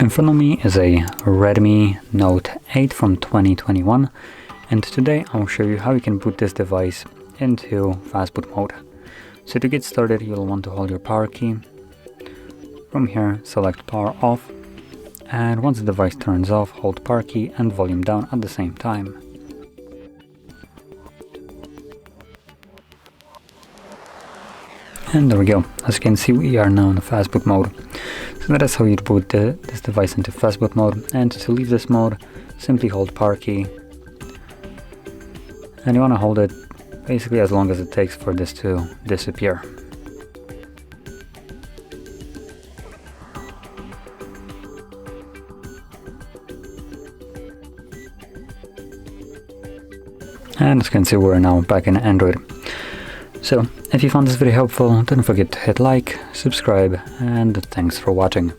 In front of me is a Redmi Note 8 from 2021, and today I'll show you how you can boot this device into Fastboot mode. So to get started, you'll want to hold your power key. From here, select power off, and once the device turns off, hold power key and volume down at the same time. And there we go. As you can see, we are now in Fastboot mode. So that is how you'd boot this device into Fastboot mode. And to leave this mode, simply hold power key. And you want to hold it basically as long as it takes for this to disappear. And as you can see, we're now back in Android. So, if you found this video helpful, don't forget to hit like, subscribe, and thanks for watching.